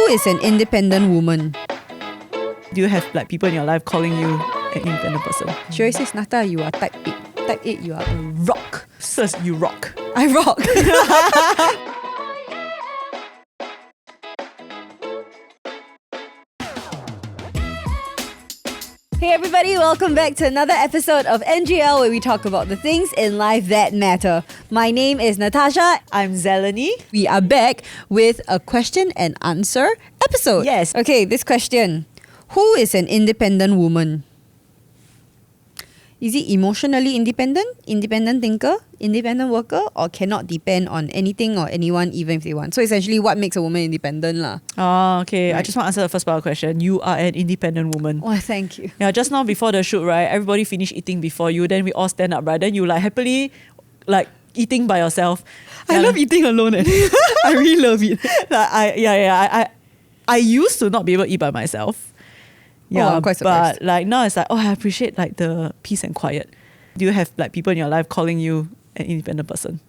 is an independent woman? Do you have like people in your life calling you an independent person? She always says, Nata, you are type 8. Type 8, you are a rock. Says you rock. I rock. Hey everybody, welcome back to another episode of NGL where we talk about the things in life that matter. My name is Natasha. I'm Zeleny. We are back with a question and answer episode. Yes. Okay, this question. Who is an independent woman? Is it emotionally independent, independent thinker, independent worker, or cannot depend on anything or anyone even if they want? So essentially, what makes a woman independent lah? Oh, okay. Right. I just want to answer the first part of the question. You are an independent woman. Oh, thank you. Yeah, just now before the shoot, right? Everybody finished eating before you. Then we all stand up, right? Then you like happily like eating by yourself. I love eating alone. I really love it. I used to not be able to eat by myself. Yeah, I'm quite surprised. But like now it's like, I appreciate like the peace and quiet. Do you have like people in your life calling you an independent person?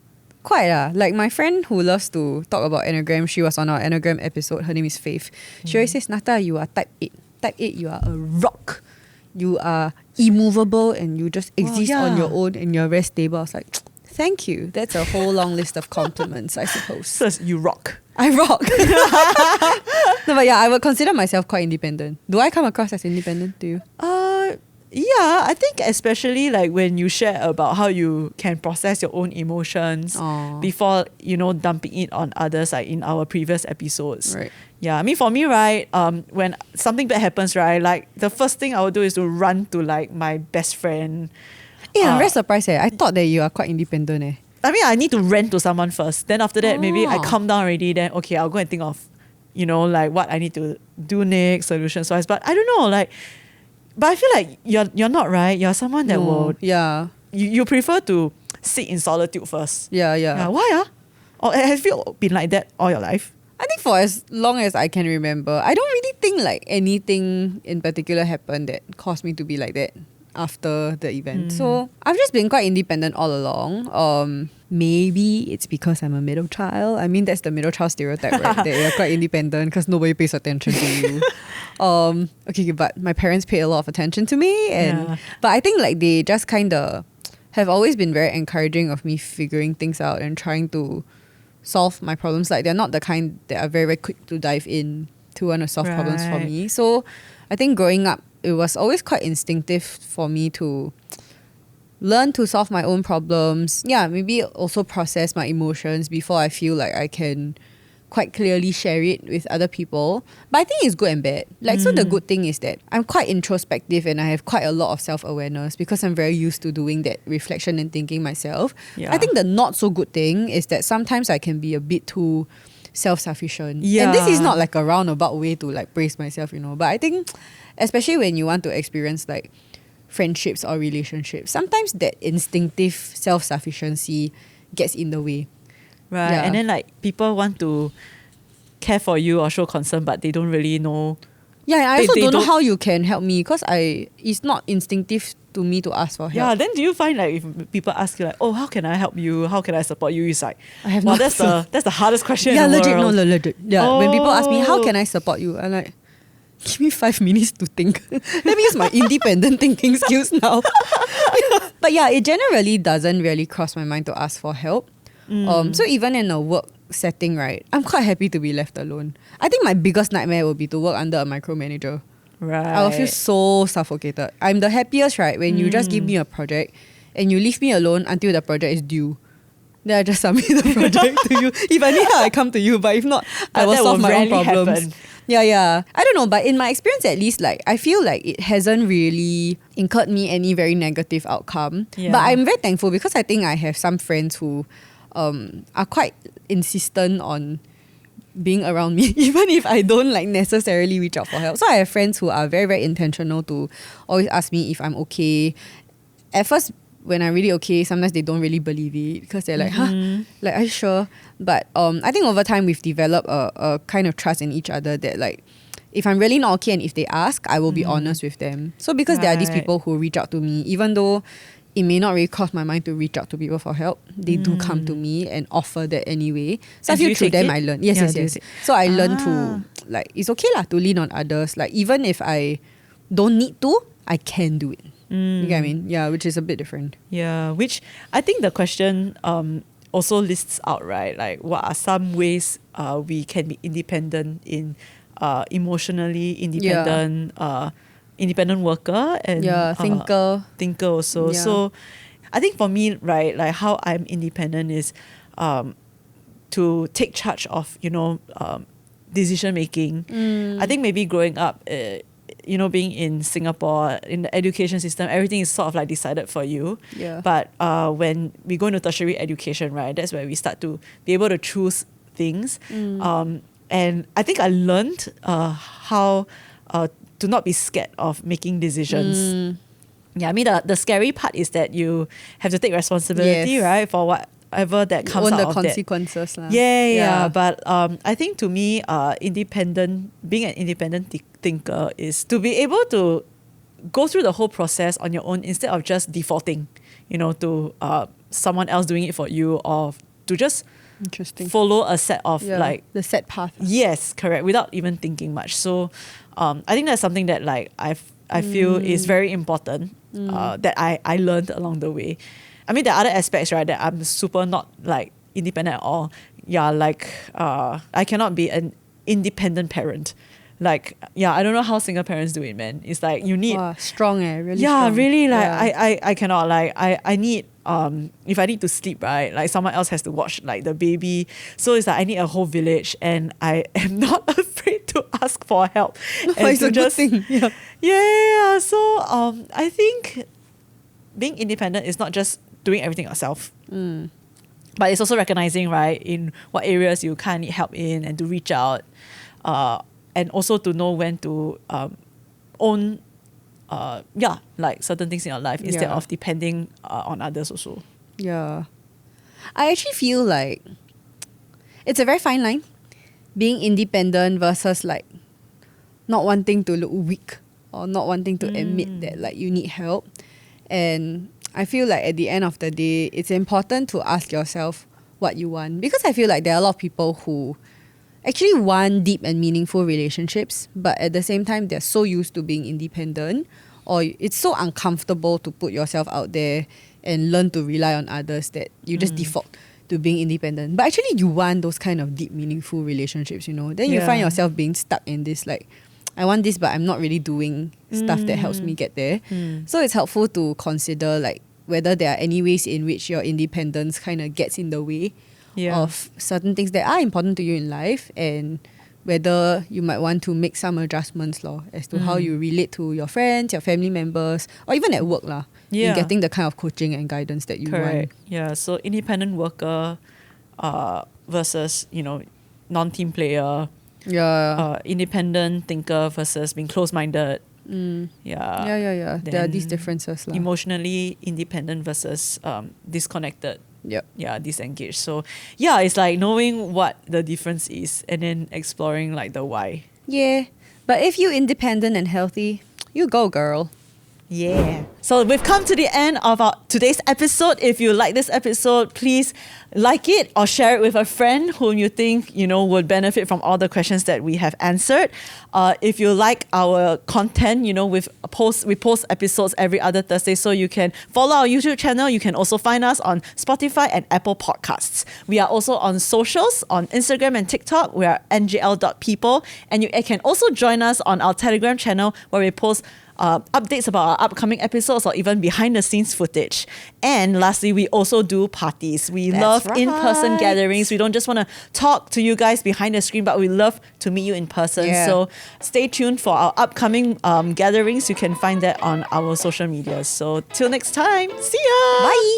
Quite like my friend who loves to talk about Enneagram, she was on our Enneagram episode, her name is Faith. She always says, Nata, you are type 8. Type 8, you are a rock. You are immovable and you just exist on your own and you're very stable. I was like, thank you. That's a whole long list of compliments, I suppose. Says you rock. I rock. No, but yeah, I would consider myself quite independent. Do I come across as independent to you? Yeah, I think especially like when you share about how you can process your own emotions before, dumping it on others, like in our previous episodes. Right. Yeah, I mean for me, right, when something bad happens, right, like the first thing I would do is to run to like my best friend. Yeah, I'm very surprised. I thought that you are quite independent. I mean, I need to rant to someone first. Then after that, maybe I calm down already. Then, okay, I'll go and think of, like what I need to do next, solutions-wise. But I don't know, but I feel like you're not right. You're someone that will... Yeah. You prefer to sit in solitude first. Yeah. Why? Or have you been like that all your life? I think for as long as I can remember, I don't really think like anything in particular happened that caused me to be like that after the event. So I've just been quite independent all along. Maybe it's because I'm a middle child. I mean, that's the middle child stereotype, right? That you're quite independent because nobody pays attention to you. Okay, but my parents pay a lot of attention to me, but I think like they just kind of have always been very encouraging of me figuring things out and trying to solve my problems. Like they're not the kind that are very, very quick to dive in to want to solve problems for me. So I think growing up, it was always quite instinctive for me to learn to solve my own problems. Yeah, maybe also process my emotions before I feel like I can quite clearly share it with other people. But I think it's good and bad. So the good thing is that I'm quite introspective and I have quite a lot of self-awareness because I'm very used to doing that reflection and thinking myself. Yeah. I think the not so good thing is that sometimes I can be a bit too self-sufficient. Yeah. And this is not like a roundabout way to like praise myself, But I think especially when you want to experience like friendships or relationships, sometimes that instinctive self-sufficiency gets in the way. Right. Yeah. And then like people want to care for you or show concern, but they don't really know. Yeah, I also don't know how you can help me because it's not instinctive to me to ask for help. Yeah, then do you find like if people ask you like, oh, how can I help you? How can I support you? It's like, I have that's the hardest question. Yeah, in the legit, world. legit. Yeah, when people ask me, how can I support you? I'm like, give me 5 minutes to think. Let me use my independent thinking skills now. But yeah, it generally doesn't really cross my mind to ask for help. So even in a work setting, right, I'm quite happy to be left alone. I think my biggest nightmare would be to work under a micromanager. Right. I will feel so suffocated. I'm the happiest, right, when you just give me a project and you leave me alone until the project is due. Then I just submit the project to you. If I need help, I come to you. But if not, I will solve my own problems. Happen. Yeah. I don't know, but in my experience at least, like I feel like it hasn't really incurred me any very negative outcome. Yeah. But I'm very thankful because I think I have some friends who are quite insistent on being around me, even if I don't like necessarily reach out for help. So I have friends who are very, very intentional to always ask me if I'm okay. At first, when I'm really okay, sometimes they don't really believe it because they're like, like, are you sure? But I think over time we've developed a kind of trust in each other that like, if I'm really not okay and if they ask, I will be honest with them. So because there are these people who reach out to me, even though it may not really cross my mind to reach out to people for help. They do come to me and offer that anyway. So And I do feel you through take them it? I learn. Yeah, Yes, do you yes. take- So I learn to, like, it's okay lah to lean on others. Like, even if I don't need to, I can do it. You get what I mean? Yeah, which is a bit different. Yeah, which I think the question also lists out, right? Like, what are some ways we can be independent in emotionally independent, independent worker and thinker also. Yeah. So, I think for me, right, like how I'm independent is to take charge of decision making. I think maybe growing up. Being in Singapore, in the education system, everything is sort of like decided for you. Yeah. But when we go into tertiary education, right, that's where we start to be able to choose things. And I think I learned how to not be scared of making decisions. Yeah, I mean, the scary part is that you have to take responsibility, Yes. right, for whatever that You comes own out the of consequences lah. that. Yeah. But I think to me, being an independent thinker is to be able to go through the whole process on your own instead of just defaulting, to someone else doing it for you, or to just Interesting. follow a set of like the set path. yes, correct, without even thinking much. So I think that's something that like I feel is very important that I learned along the way. I mean, there are other aspects, right, that I'm super not like independent at all. Yeah, like I cannot be an independent parent. Like, yeah, I don't know how single parents do it, man. It's like you need strong, really. yeah, strong. really, like Yeah. I cannot, like I need if I need to sleep, right, like someone else has to watch like the baby. So it's like I need a whole village, and I am not afraid to ask for help. And It's to a good thing. Yeah. yeah. So I think being independent is not just doing everything yourself. But it's also recognizing, right, in what areas you kind of need help in, and to reach out, and also to know when to own, like certain things in your life instead Yeah. of depending on others also. Yeah. I actually feel like it's a very fine line, being independent versus like not wanting to look weak or not wanting to admit that like you need help. And I feel like at the end of the day, it's important to ask yourself what you want, because I feel like there are a lot of people who actually want deep and meaningful relationships, but at the same time they're so used to being independent, or it's so uncomfortable to put yourself out there and learn to rely on others that you just default to being independent. But actually you want those kind of deep, meaningful relationships, then you find yourself being stuck in this like, I want this, but I'm not really doing stuff that helps me get there. So it's helpful to consider like whether there are any ways in which your independence kind of gets in the way of certain things that are important to you in life, and whether you might want to make some adjustments as to how you relate to your friends, your family members, or even at work in getting the kind of coaching and guidance that you want. Yeah, so independent worker versus, non-team player. Independent thinker versus being close-minded. Yeah. There are these differences. Emotionally independent versus disconnected. Yep. Yeah, disengaged. So yeah, it's like knowing what the difference is and then exploring like the why. Yeah. But if you're independent and healthy, you go, girl. Yeah. So we've come to the end of our today's episode. If you like this episode, please like it or share it with a friend whom you think, would benefit from all the questions that we have answered. If you like our content, we post episodes every other Thursday, so you can follow our YouTube channel. You can also find us on Spotify and Apple Podcasts. We are also on socials, on Instagram and TikTok. We are ngl.people. And you can also join us on our Telegram channel, where we post updates about our upcoming episodes or even behind the scenes footage. And lastly, we also do parties. We love in-person gatherings. We don't just want to talk to you guys behind the screen, but we love to meet you in person. Yeah. So stay tuned for our upcoming gatherings. You can find that on our social media. So till next time, see ya! Bye!